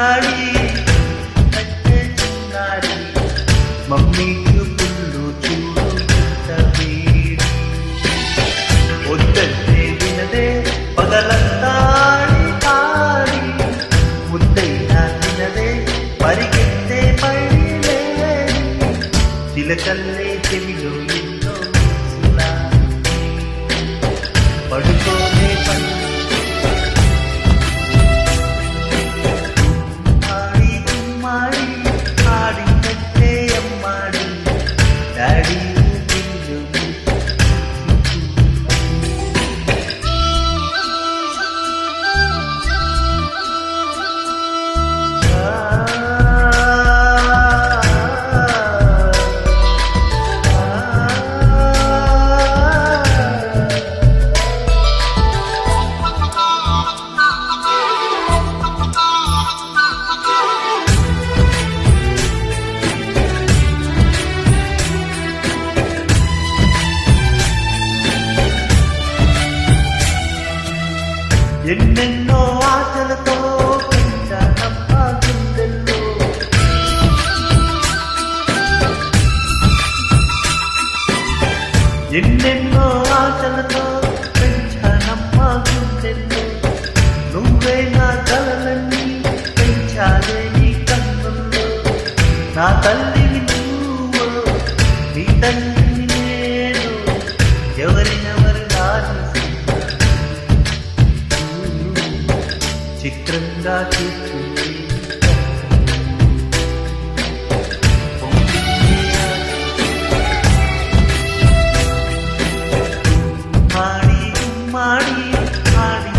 చిన్నాడి కట్టే చిన్నాడి మమ్మీ చూపుల్లో చూడు వేడి వద్దంటే వినదే పగలంతాడి తాడి ముద్దైనా తినదే పరిగెత్తే పైలే చిలకల్లే చెవిలో ఎన్నో పడుకోనే మాడి మాడి ఆడి కట్టే అమ్మాడి డాడీ ఎన్నెన్నో ఆశలతో పెంచానమ్మా గుండెల్లో ఎన్నెన్నో ఆశలతో పెంచానమ్మా గుండెల్లో నువ్వే నా కలలన్నీ పెంచాలే నీ కన్నుల్లో నా తల్లిని నువ్వు నీ తల్లిని నేను ఎవరినెవరు రాజు చిత్రంగా చూస్తుంది మాడి మాడి ఆడి